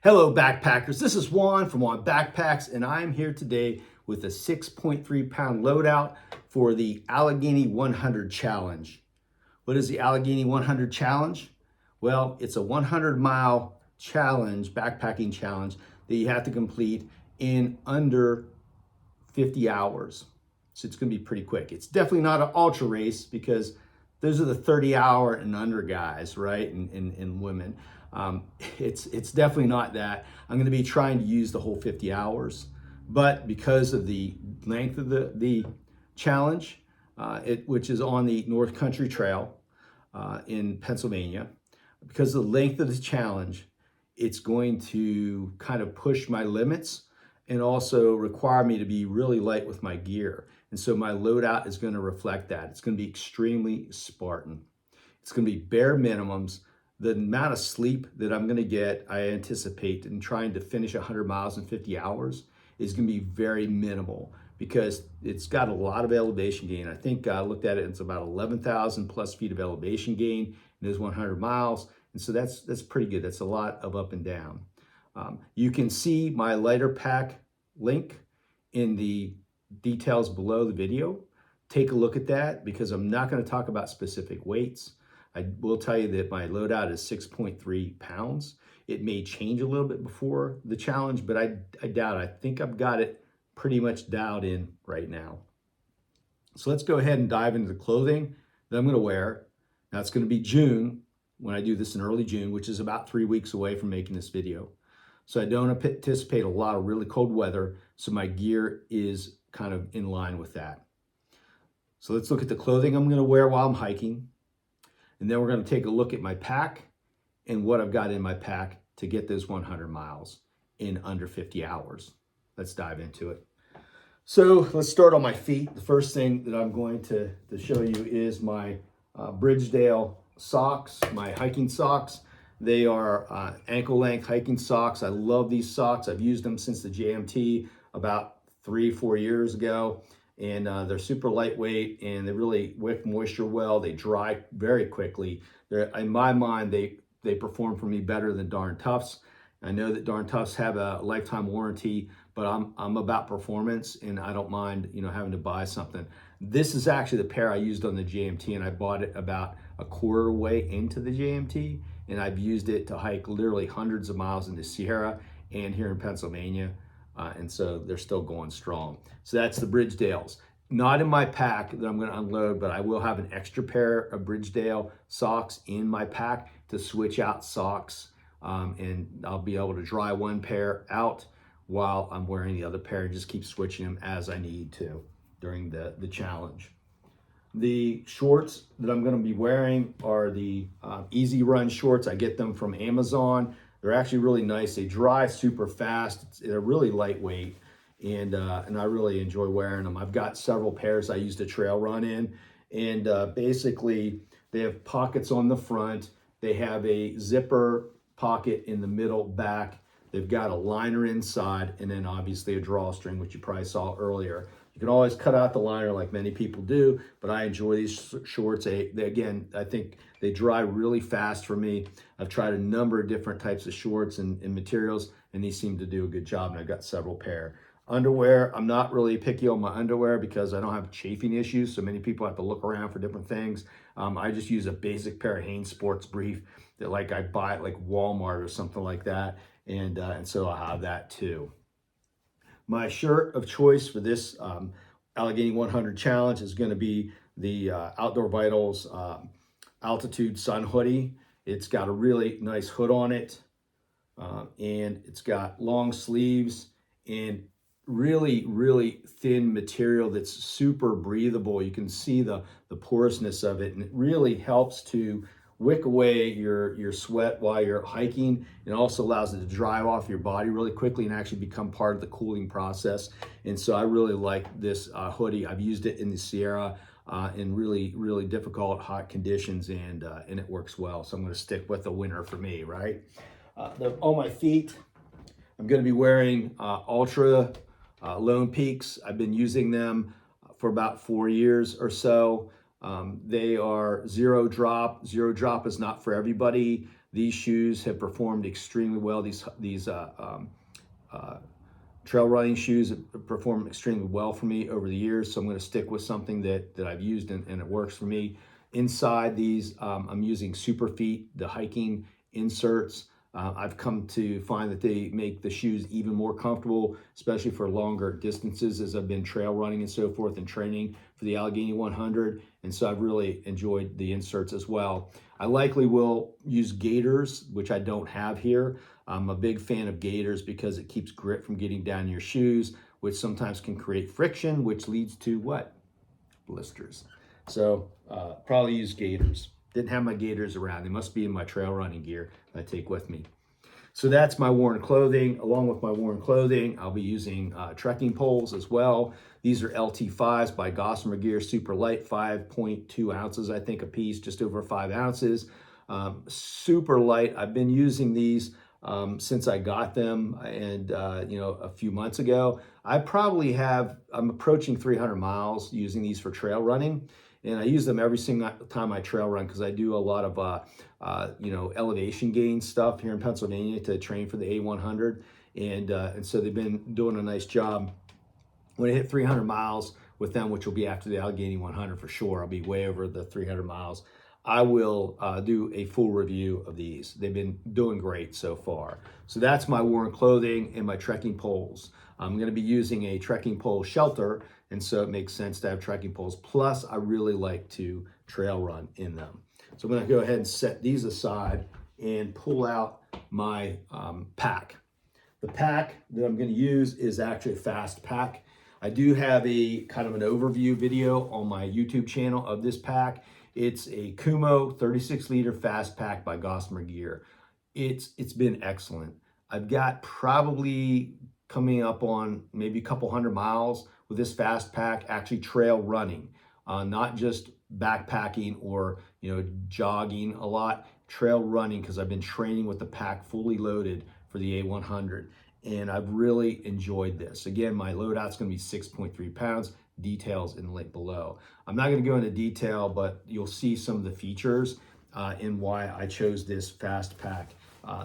Hello backpackers, this is Juan from Juan Backpacks, and I'm here today with a 6.3 pound loadout for the Allegheny 100 Challenge. What is the Allegheny 100 Challenge? Well, it's a 100-mile challenge, backpacking challenge, that you have to complete in under 50 hours. So it's gonna be pretty quick. It's definitely not an ultra race because those are the 30-hour and under guys, right? And women. It's definitely not that. I'm going to be trying to use the whole 50 hours, but because of the length of the challenge, which is on the North Country Trail in Pennsylvania, because of the length of the challenge, it's going to kind of push my limits and also require me to be really light with my gear. And so my loadout is going to reflect that. It's going to be extremely Spartan. It's going to be bare minimums. The amount of sleep that I'm going to get, I anticipate, in trying to finish 100 miles in 50 hours is going to be very minimal because it's got a lot of elevation gain. I think I looked at it, it's about 11,000 plus feet of elevation gain in those 100 miles. And so that's pretty good. That's a lot of up and down. You can see my lighter pack link in the details below the video. Take a look at that because I'm not going to talk about specific weights. I will tell you that my loadout is 6.3 pounds. It may change a little bit before the challenge, but I doubt it. I think I've got it pretty much dialed in right now. So let's go ahead and dive into the clothing that I'm going to wear. Now it's going to be June when I do this in early June, which is about 3 weeks away from making this video. So I don't anticipate a lot of really cold weather, so my gear is kind of in line with that. So let's look at the clothing I'm going to wear while I'm hiking. And then we're going to take a look at my pack and what I've got in my pack to get those 100 miles in under 50 hours. Let's dive into it. So let's start on my feet. The first thing that I'm going to show you is my Bridgedale socks, my hiking socks. They are ankle length hiking socks. I love these socks. I've used them since the JMT about 3-4 years ago. And they're super lightweight and they really wick moisture well. They dry very quickly. In my mind, they perform for me better than Darn Toughs. I know that Darn Toughs have a lifetime warranty, but I'm about performance and I don't mind, having to buy something. This is actually the pair I used on the JMT, and I bought it about a quarter way into the JMT, and I've used it to hike literally hundreds of miles in the Sierra and here in Pennsylvania. And so they're still going strong. So that's the Bridgedales. Not in my pack that I'm going to unload, but I will have an extra pair of Bridgedale socks in my pack to switch out socks. And I'll be able to dry one pair out while I'm wearing the other pair and just keep switching them as I need to during the challenge. The shorts that I'm going to be wearing are the Easy Run shorts. I get them from Amazon. They're actually really nice. They dry super fast. They're really lightweight, and I really enjoy wearing them. I've got several pairs I use to trail run in, and basically they have pockets on the front. They have a zipper pocket in the middle back. They've got a liner inside, and then obviously a drawstring, which you probably saw earlier. You can always cut out the liner like many people do, but I enjoy these shorts. Again, I think they dry really fast for me. I've tried a number of different types of shorts and materials, and these seem to do a good job, and I've got several pair. Underwear, I'm not really picky on my underwear because I don't have chafing issues, so many people have to look around for different things. I just use a basic pair of Hanes Sports Brief that I buy at Walmart or something like that, and so I have that too. My shirt of choice for this Allegheny 100 Challenge is going to be the Outdoor Vitals Altitude Sun Hoodie. It's got a really nice hood on it, and it's got long sleeves and really, really thin material that's super breathable. You can see the porousness of it, and it really helps to wick away your sweat while you're hiking. It also allows it to dry off your body really quickly and actually become part of the cooling process. And so I really like this hoodie. I've used it in the Sierra in really, really difficult hot conditions, and it works well. So I'm going to stick with the winner for me, right? On my feet, I'm going to be wearing Ultra Lone Peaks. I've been using them for about 4 years or so. They are zero drop. Zero drop is not for everybody. These shoes have performed extremely well. These trail running shoes have performed extremely well for me over the years, so I'm going to stick with something that I've used and it works for me. Inside these, I'm using Superfeet, the hiking inserts. I've come to find that they make the shoes even more comfortable, especially for longer distances as I've been trail running and so forth and training for the Allegheny 100. And so I've really enjoyed the inserts as well. I likely will use gaiters, which I don't have here. I'm a big fan of gaiters because it keeps grit from getting down your shoes, which sometimes can create friction, which leads to what? Blisters. So probably use gaiters. Didn't have my gaiters around. They must be in my trail running gear that I take with me. So that's my worn clothing. Along with my worn clothing, I'll be using trekking poles as well. These are LT5s by Gossamer Gear, super light, 5.2 ounces, I think, a piece, just over 5 ounces. Super light. I've been using these since I got them and, a few months ago. I'm approaching 300 miles using these for trail running. And I use them every single time I trail run because I do a lot of, elevation gain stuff here in Pennsylvania to train for the A100. And so they've been doing a nice job. When I hit 300 miles with them, which will be after the Allegheny 100 for sure, I'll be way over the 300 miles. I will do a full review of these. They've been doing great so far. So that's my worn clothing and my trekking poles. I'm going to be using a trekking pole shelter, and so it makes sense to have trekking poles. Plus, I really like to trail run in them. So I'm going to go ahead and set these aside and pull out my pack. The pack that I'm going to use is actually a Fastpack. I do have a kind of an overview video on my YouTube channel of this pack. It's a Kumo 36-liter Fastpack by Gossamer Gear. It's been excellent. I've got probably coming up on maybe a couple hundred miles with this Fastpack, actually trail running, not just backpacking or jogging a lot, trail running, because I've been training with the pack fully loaded for the A100, and I've really enjoyed this. Again, my loadout's going to be 6.3 pounds. Details in the link below. I'm not going to go into detail, but you'll see some of the features and why I chose this Fastpack.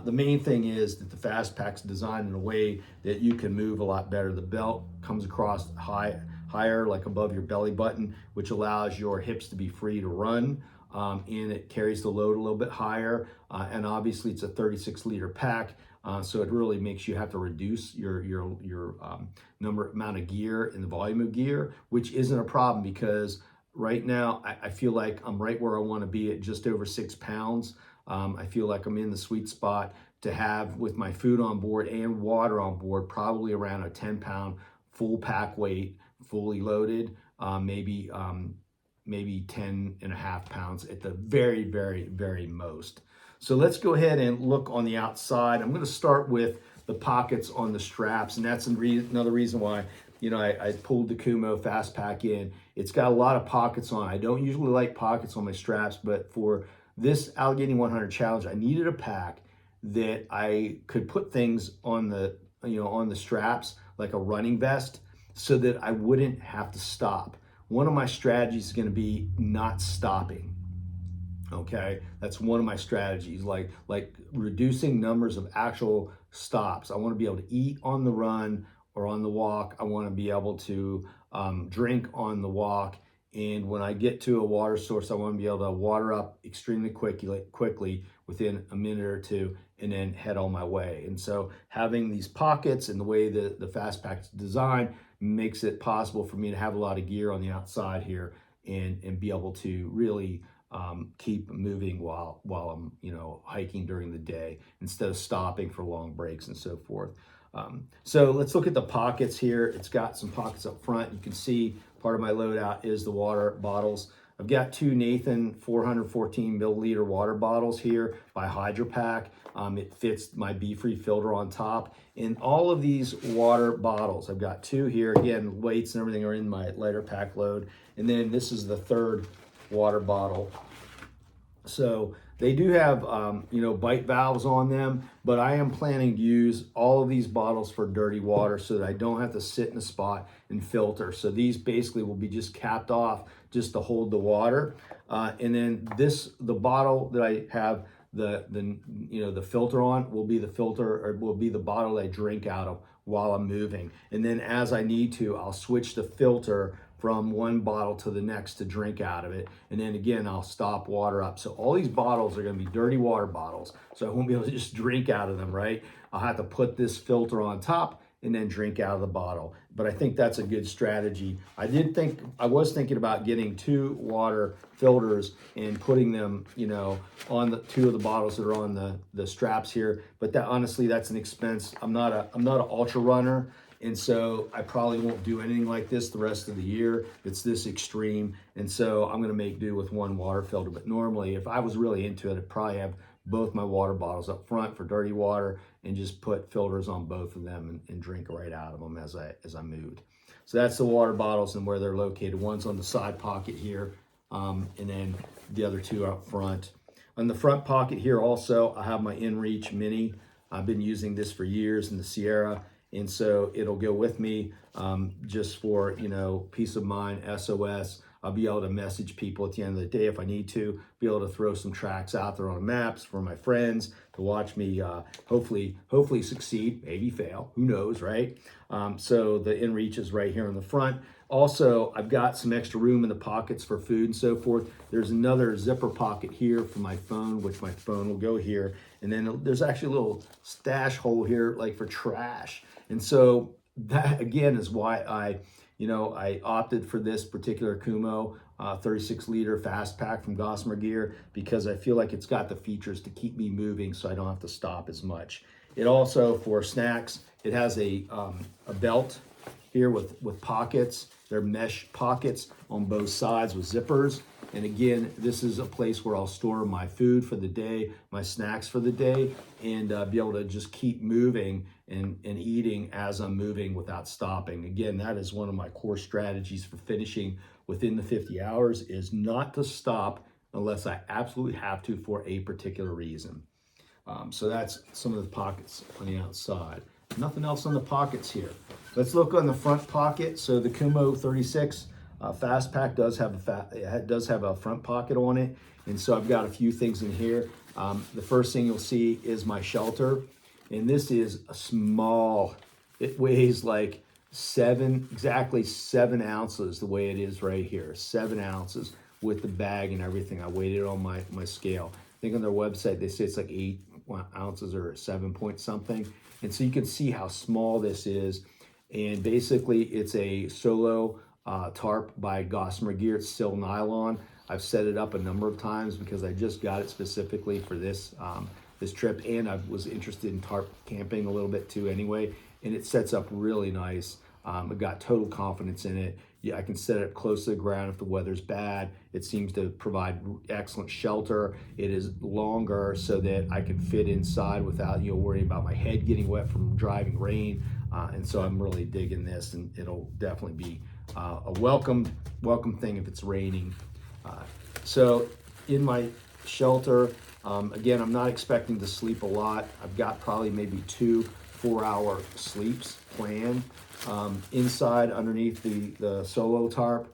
The main thing is that the Fastpack's designed in a way that you can move a lot better. The belt comes across higher, like above your belly button, which allows your hips to be free to run, and it carries the load a little bit higher. And obviously, it's a 36-liter pack. So it really makes you have to reduce your amount of gear and the volume of gear, which isn't a problem because right now I feel like I'm right where I want to be at just over 6 pounds. I feel like I'm in the sweet spot to have, with my food on board and water on board, probably around a 10-pound full pack weight, fully loaded, maybe 10.5 pounds at the very, very, very most. So let's go ahead and look on the outside. I'm going to start with the pockets on the straps, and that's another reason why I pulled the Kumo Fastpack in. It's got a lot of pockets on it. I don't usually like pockets on my straps, but for this Allegheny 100 challenge, I needed a pack that I could put things on the on the straps like a running vest, so that I wouldn't have to stop. One of my strategies is going to be not stopping. Okay, that's one of my strategies, like reducing numbers of actual stops. I want to be able to eat on the run or on the walk. I want to be able to drink on the walk. And when I get to a water source, I want to be able to water up extremely quickly within a minute or two, and then head on my way. And so having these pockets and the way the Fastpack's designed makes it possible for me to have a lot of gear on the outside here and be able to really keep moving while I'm hiking during the day, instead of stopping for long breaks and so forth. So let's look at the pockets here. It's got some pockets up front. You can see part of my loadout is the water bottles. I've got two Nathan 414 milliliter water bottles here by HydroPack. It fits my Be-Free filter on top. And all of these water bottles, I've got two here. Again, weights and everything are in my lighter pack load. And then this is the third water bottle. So they do have, bite valves on them, but I am planning to use all of these bottles for dirty water so that I don't have to sit in a spot and filter. So these basically will be just capped off just to hold the water. And then the bottle that I have the filter on will be the filter, or will be the bottle I drink out of while I'm moving. And then as I need to, I'll switch the filter from one bottle to the next to drink out of it. And then again, I'll stop water up. So all these bottles are gonna be dirty water bottles. So I won't be able to just drink out of them, right? I'll have to put this filter on top and then drink out of the bottle. But I think that's a good strategy. I was thinking about getting 2 water filters and putting them, on the 2 of the bottles that are on the straps here. But that, honestly, that's an expense. I'm not an ultra runner, and so I probably won't do anything like this the rest of the year. It's this extreme, and so I'm gonna make do with 1 water filter. But normally, if I was really into it, I'd probably have both my water bottles up front for dirty water and just put filters on both of them and drink right out of them as I moved. So that's the water bottles and where they're located. One's on the side pocket here, and then the other 2 are up front. On the front pocket here also, I have my InReach Mini. I've been using this for years in the Sierra, and so it'll go with me just for, peace of mind, SOS. I'll be able to message people at the end of the day if I need to, be able to throw some tracks out there on maps for my friends to watch me hopefully succeed, maybe fail, who knows, right? So the InReach is right here in the front. Also, I've got some extra room in the pockets for food and so forth. There's another zipper pocket here for my phone, which my phone will go here. And then there's actually a little stash hole here, like for trash. And so that, again, is why I opted for this particular Kumo 36-liter Fastpack from Gossamer Gear, because I feel like it's got the features to keep me moving so I don't have to stop as much. It also, for snacks, it has a belt here with pockets. They're mesh pockets on both sides with zippers. And again, this is a place where I'll store my food for the day, my snacks for the day, and be able to just keep moving and eating as I'm moving without stopping. Again, that is one of my core strategies for finishing within the 50 hours, is not to stop unless I absolutely have to for a particular reason. So that's some of the pockets on the outside. Nothing else on the pockets here. Let's look on the front pocket. So the Kumo 36 Fastpack does have a front pocket on it, and so I've got a few things in here. The first thing you'll see is my shelter, and this is a small. It weighs like exactly 7 ounces, the way it is right here, 7 ounces with the bag and everything. I weighed it on my scale. I think on their website they say it's like 8 ounces or 7 point something, and so you can see how small this is. And basically, it's a solo tarp by Gossamer Gear. It's still nylon. I've set it up a number of times because I just got it specifically for this trip, and I was interested in tarp camping a little bit too anyway, and it sets up really nice. I've got total confidence in it. Yeah, I can set it up close to the ground if the weather's bad. It seems to provide excellent shelter. It is longer so that I can fit inside without worrying about my head getting wet from driving rain. And so I'm really digging this, and it'll definitely be a welcome thing if it's raining. So in my shelter, again, I'm not expecting to sleep a lot. I've got probably maybe 2 4-hour sleeps planned. Inside, underneath the solo tarp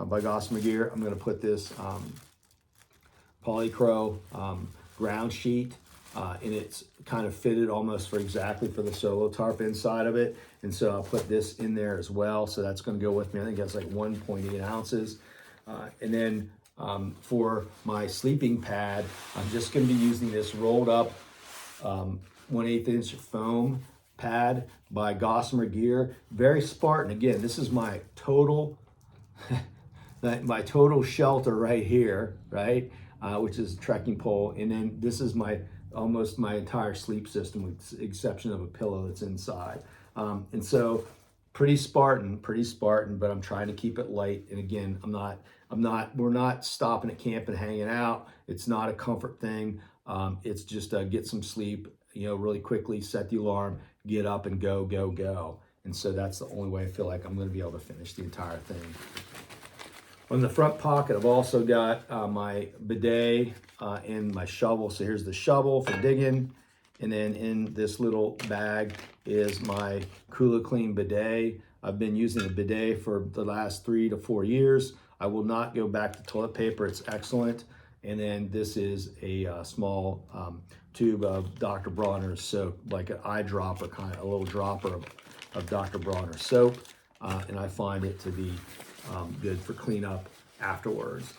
by Gossamer Gear, I'm going to put this Polycro ground sheet, and it's kind of fitted almost for the solo tarp inside of it. And so I'll put this in there as well. So that's going to go with me. I think that's like 1.8 ounces. And then for my sleeping pad, I'm just going to be using this rolled up 1/8 inch foam pad by Gossamer Gear. Very Spartan. Again, this is my total shelter right here, right? Which is a trekking pole. And then this is almost my entire sleep system, with the exception of a pillow that's inside. And so pretty Spartan, but I'm trying to keep it light. And again, we're not stopping at camp and hanging out. It's not a comfort thing. It's just get some sleep, really quickly, set the alarm, get up and go. And so that's the only way I feel like I'm going to be able to finish the entire thing. On the front pocket, I've also got my bidet and my shovel. So here's the shovel for digging. And then in this little bag is my Cooler Clean bidet. I've been using the bidet for the last 3 to 4 years. I will not go back to toilet paper. It's excellent. And then this is a small tube of Dr. Bronner's soap, like an eyedropper, kind of a little dropper of Dr. Bronner's soap. And I find it to be good for cleanup afterwards.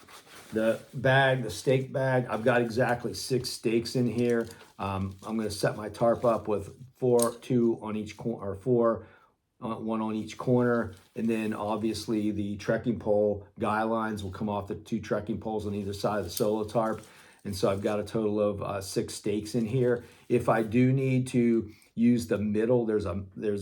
The bag, the steak bag, I've got exactly 6 steaks in here. I'm going to set my tarp up with 2 on each corner, or 4, 1 on each corner. And then obviously the trekking pole guy lines will come off the 2 trekking poles on either side of the solo tarp. And so I've got a total of 6 stakes in here. If I do need to use the middle, there's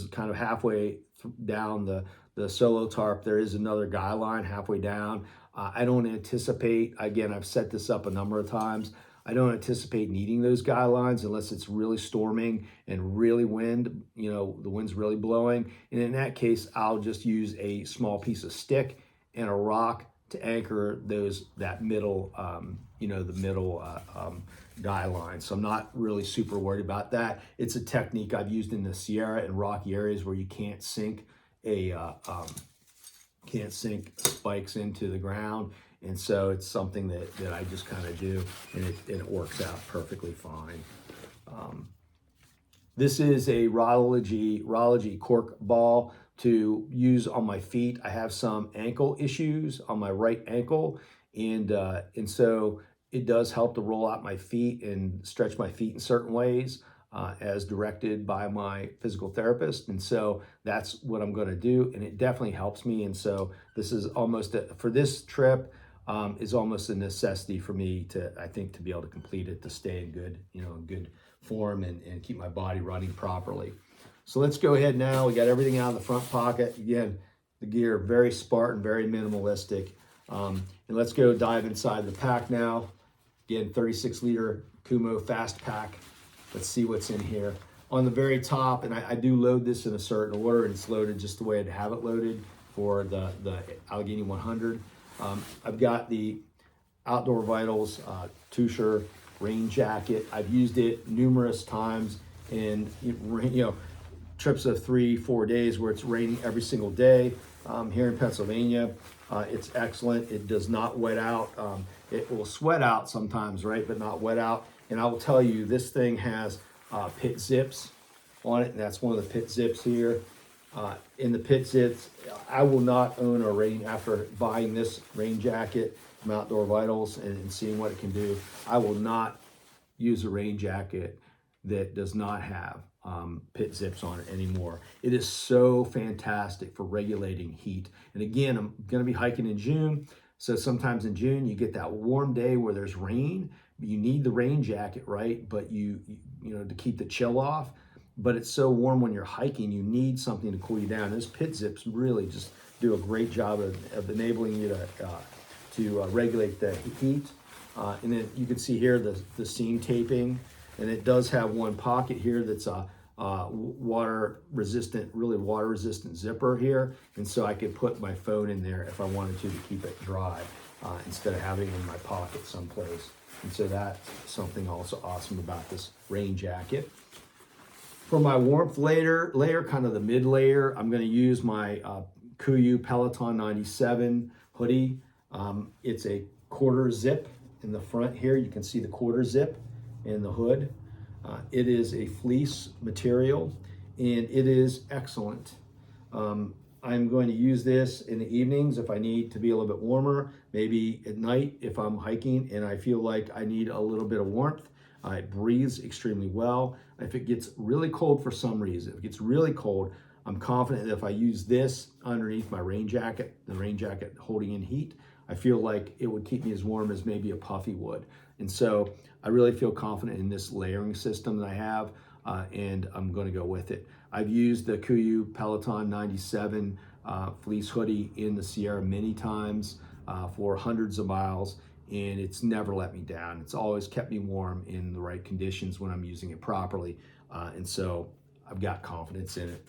kind of halfway down the solo tarp, there is another guy line halfway down. I don't anticipate, again, I've set this up a number of times, I don't anticipate needing those guy lines unless it's really storming and really wind, the wind's really blowing. And in that case, I'll just use a small piece of stick and a rock to anchor that middle, the middle guy line. So I'm not really super worried about that. It's a technique I've used in the Sierra and rocky areas where you can't sink spikes into the ground. And so it's something that I just kind of do, and it works out perfectly fine. This is a Rology cork ball to use on my feet. I have some ankle issues on my right ankle, and so it does help to roll out my feet and stretch my feet in certain ways as directed by my physical therapist. And so that's what I'm going to do, and it definitely helps me. And so this is almost, for this trip, is almost a necessity for me to be able to complete it, to stay in good form and keep my body running properly. So let's go ahead now. We got everything out of the front pocket. Again, the gear, very Spartan, very minimalistic. And let's go dive inside the pack now. Again, 36-liter Kumo Fast Pack. Let's see what's in here. On the very top, and I do load this in a certain order, and it's loaded just the way I'd have it loaded for the Allegheny 100. I've got the Outdoor Vitals Tusher rain jacket. I've used it numerous times in trips of 3-4 days where it's raining every single day. Here in Pennsylvania, it's excellent. It does not wet out. It will sweat out sometimes, right, but not wet out. And I will tell you, this thing has pit zips on it, and that's one of the pit zips here. In the pit zips, I will not own a rain, after buying this rain jacket from Outdoor Vitals and seeing what it can do, I will not use a rain jacket that does not have pit zips on it anymore. It is so fantastic for regulating heat. And again, I'm going to be hiking in June, so sometimes in June you get that warm day where there's rain. You need the rain jacket, right? But you to keep the chill off. But it's so warm when you're hiking, you need something to cool you down. Those pit zips really just do a great job of enabling you to regulate the heat. And then you can see here the seam taping, and it does have one pocket here that's a water resistant zipper here. And so I could put my phone in there if I wanted to keep it dry instead of having it in my pocket someplace. And so that's something also awesome about this rain jacket. For my warmth layer, kind of the mid layer, I'm going to use my KUIU Peloton 97 hoodie. It's a quarter zip in the front here. You can see the quarter zip in the hood. It is a fleece material, and it is excellent. I'm going to use this in the evenings if I need to be a little bit warmer, maybe at night if I'm hiking and I feel like I need a little bit of warmth. It breathes extremely well. If it gets really cold for some reason, if it gets really cold, I'm confident that if I use this underneath my rain jacket, the rain jacket holding in heat, I feel like it would keep me as warm as maybe a puffy would. And so I really feel confident in this layering system that I have, and I'm going to go with it. I've used the KUIU Peloton 97 fleece hoodie in the Sierra many times for hundreds of miles, and it's never let me down. It's always kept me warm in the right conditions when I'm using it properly, and so I've got confidence in it.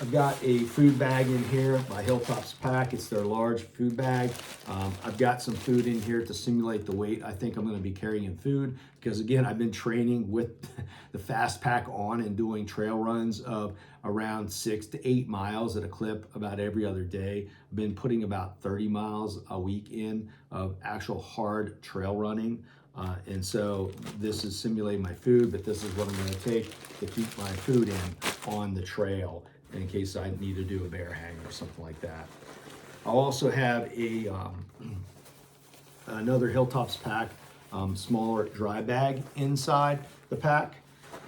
I've got a food bag in here by Hilltop's Pack. It's their large food bag. I've got some food in here to simulate the weight I think I'm going to be carrying in food, because again, I've been training with the Fast Pack on and doing trail runs of around 6 to 8 miles at a clip about every other day. I've been putting about 30 miles a week in of actual hard trail running. And so this is simulating my food, but this is what I'm going to take to keep my food in on the trail in case I need to do a bear hang or something like that. I'll also have a another Hilltop's Pack smaller dry bag inside the pack.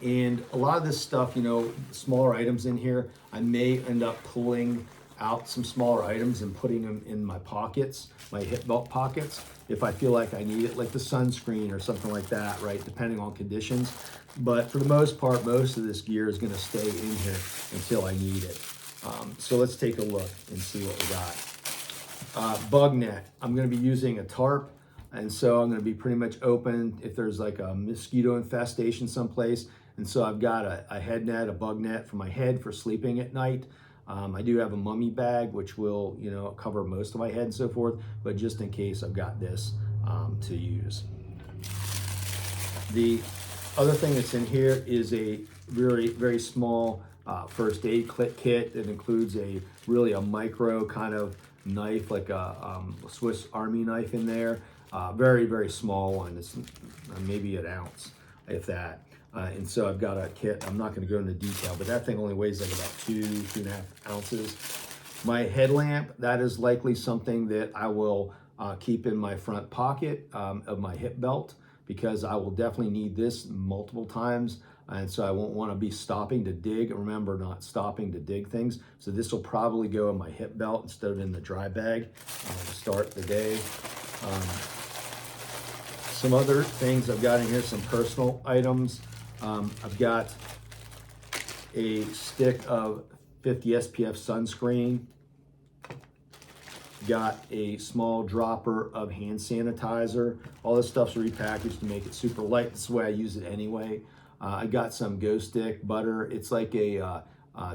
And a lot of this stuff, you know, smaller items in here, I may end up pulling out some smaller items and putting them in my pockets, my hip belt pockets, if I feel like I need it, like the sunscreen or something like that, right, depending on conditions. But for the most part, most of this gear is going to stay in here until I need it. So let's take a look and see what we got. Bug net. I'm going to be using a tarp, and so I'm going to be pretty much open if there's like a mosquito infestation someplace. And so I've got a head net, a bug net for my head for sleeping at night. I do have a mummy bag, which will, you know, cover most of my head and so forth, but just in case, I've got this to use. The other thing that's in here is a very, very small first aid kit that includes a micro kind of knife, like a Swiss Army knife in there. Very, very small one. It's maybe an ounce, if that. And so I've got a kit. I'm not going to go into detail, but that thing only weighs like about 2.5 ounces. My headlamp, that is likely something that I will keep in my front pocket of my hip belt, because I will definitely need this multiple times. And so I won't want to be stopping to dig. Remember, not stopping to dig things. So this will probably go in my hip belt instead of in the dry bag to start the day. Some other things I've got in here, some personal items. I've got a stick of 50 SPF sunscreen. Got a small dropper of hand sanitizer. All this stuff's repackaged to make it super light. That's the way I use it anyway. I got some Go Stick butter. It's like a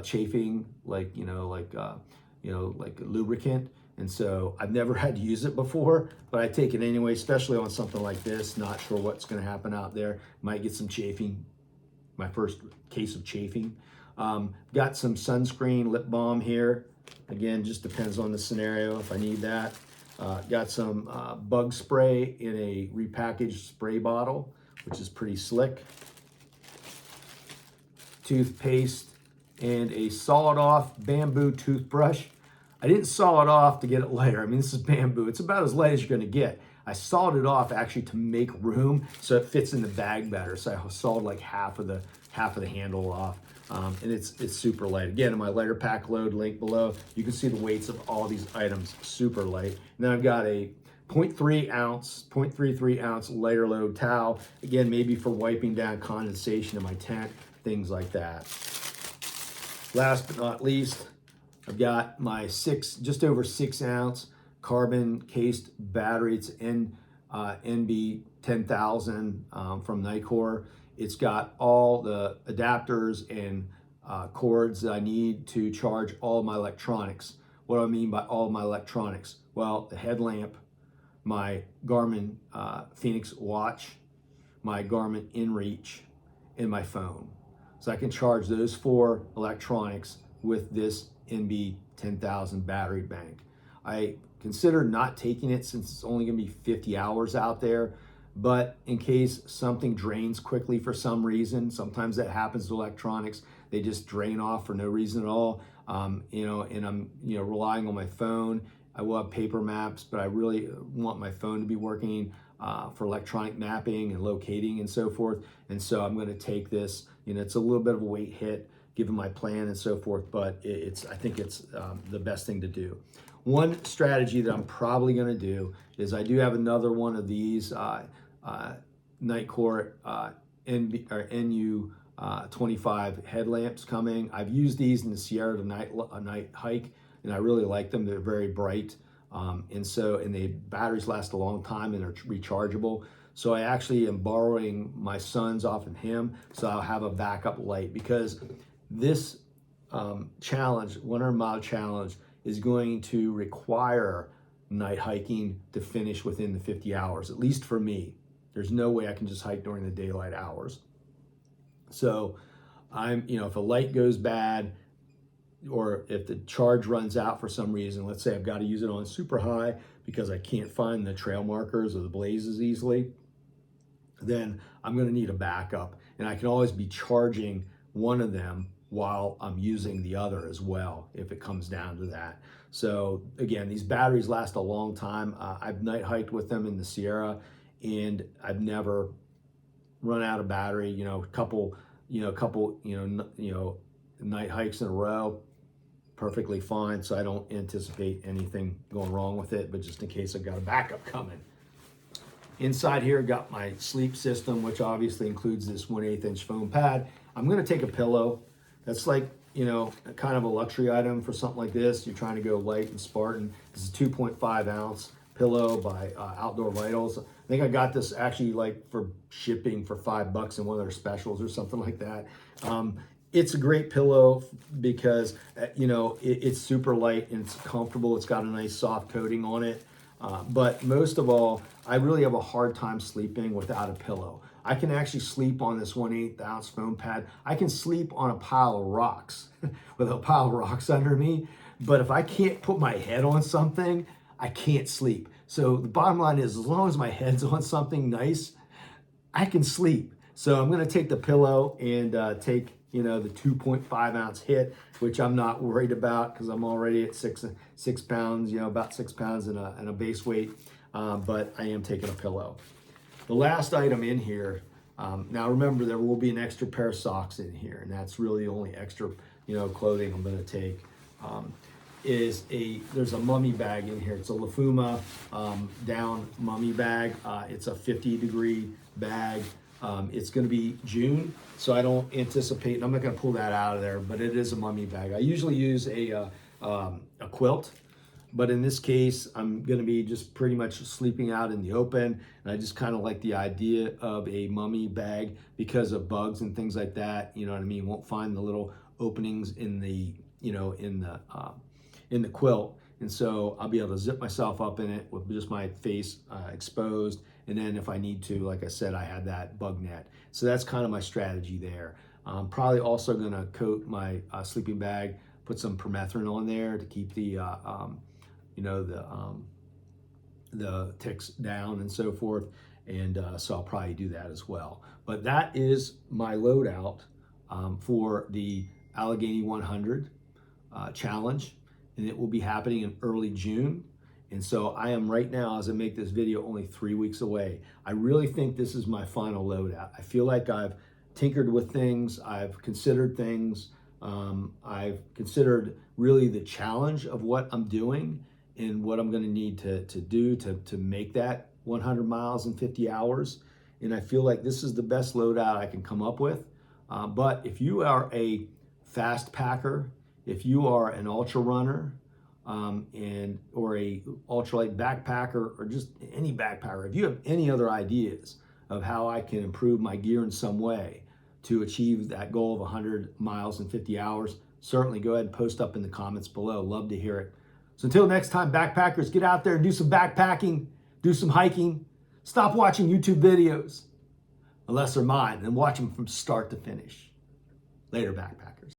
chafing, like a lubricant. And so I've never had to use it before, but I take it anyway, especially on something like this. Not sure what's going to happen out there. Might get some chafing. My first case of chafing. Got some sunscreen, lip balm here. Again, just depends on the scenario if I need that. Got some bug spray in a repackaged spray bottle, which is pretty slick. Toothpaste and a sawed off bamboo toothbrush. I didn't saw it off to get it lighter. I mean, this is bamboo. It's about as light as you're gonna get. I sawed it off actually to make room so it fits in the bag better. So I sawed like half of the handle off. And it's super light. Again, in my lighter pack load link below, you can see the weights of all these items, super light. And then I've got a 0.33 ounce lighter load towel. Again, maybe for wiping down condensation in my tent, things like that. Last but not least, I've got my just over 6 ounce carbon cased battery. It's NB 10,000 from Nicor. It's got all the adapters and cords that I need to charge all my electronics. What do I mean by all my electronics? Well, the headlamp, my Garmin Phoenix watch, my Garmin InReach, and my phone. So I can charge those 4 electronics with this NB 10,000 battery bank. I considered not taking it since it's only going to be 50 hours out there, but in case something drains quickly for some reason, sometimes that happens to electronics. They just drain off for no reason at all. And I'm relying on my phone. I will have paper maps, but I really want my phone to be working for electronic mapping and locating and so forth. And so I'm going to take this. It's a little bit of a weight hit given my plan and so forth, but I think it's the best thing to do. One strategy that I'm probably going to do is I do have another one of these Nicor NU 25 headlamps coming. I've used these in the Sierra night hike, and I really like them. They're very bright, and the batteries last a long time and they're rechargeable. So I actually am borrowing my son's off of him, so I'll have a backup light, because this challenge, 100-mile challenge, is going to require night hiking to finish within the 50 hours, at least for me. There's no way I can just hike during the daylight hours. So if a light goes bad, or if the charge runs out for some reason, let's say I've got to use it on super high because I can't find the trail markers or the blazes easily, then I'm going to need a backup. And I can always be charging one of them while I'm using the other as well, if it comes down to that. So again, these batteries last a long time. I've night hiked with them in the Sierra, and I've never run out of battery. A couple night hikes in a row, perfectly fine. So I don't anticipate anything going wrong with it, but just in case I've got a backup coming. Inside here, got my sleep system, which obviously includes this 1/8 inch foam pad. I'm going to take a pillow. That's like, kind of a luxury item for something like this. You're trying to go light and Spartan. This is a 2.5 ounce pillow by Outdoor Vitals. I think I got this actually like for shipping for $5 in one of their specials or something like that. It's a great pillow because, it's super light and it's comfortable. It's got a nice soft coating on it. But most of all, I really have a hard time sleeping without a pillow. I can actually sleep on this 1/8 ounce foam pad. I can sleep on a pile of rocks with a pile of rocks under me. But if I can't put my head on something, I can't sleep. So the bottom line is, as long as my head's on something nice, I can sleep. So I'm going to take the pillow and take, the 2.5 ounce hit, which I'm not worried about because I'm already at six pounds, about 6 pounds in a base weight. But I am taking a pillow. The last item in here, now remember, there will be an extra pair of socks in here, and that's really the only extra, clothing I'm going to take. There's a mummy bag in here. It's a Lafuma down mummy bag. It's a 50-degree bag. It's going to be June, so I don't anticipate, and I'm not going to pull that out of there, but it is a mummy bag. I usually use a quilt, but in this case, I'm going to be just pretty much sleeping out in the open, and I just kind of like the idea of a mummy bag because of bugs and things like that. You know what I mean? Won't find the little openings in the quilt, and so I'll be able to zip myself up in it with just my face exposed. And then if I need to, like I said, I have that bug net. So that's kind of my strategy there. I'm probably also going to coat my sleeping bag, put some permethrin on there to keep the ticks down and so forth. And so I'll probably do that as well. But that is my loadout for the Allegheny 100 challenge, and it will be happening in early June. And so I am right now, as I make this video, only 3 weeks away. I really think this is my final loadout. I feel like I've tinkered with things. I've considered things. I've considered really the challenge of what I'm doing and what I'm going to need to do to make that 100 miles in 50 hours. And I feel like this is the best loadout I can come up with. But if you are a fast packer, if you are an ultra runner, or a ultralight backpacker, or just any backpacker, if you have any other ideas of how I can improve my gear in some way to achieve that goal of 100 miles in 50 hours, certainly go ahead and post up in the comments below. Love to hear it. So until next time, backpackers, get out there and do some backpacking, do some hiking. Stop watching YouTube videos, unless they're mine, and watch them from start to finish. Later, backpackers.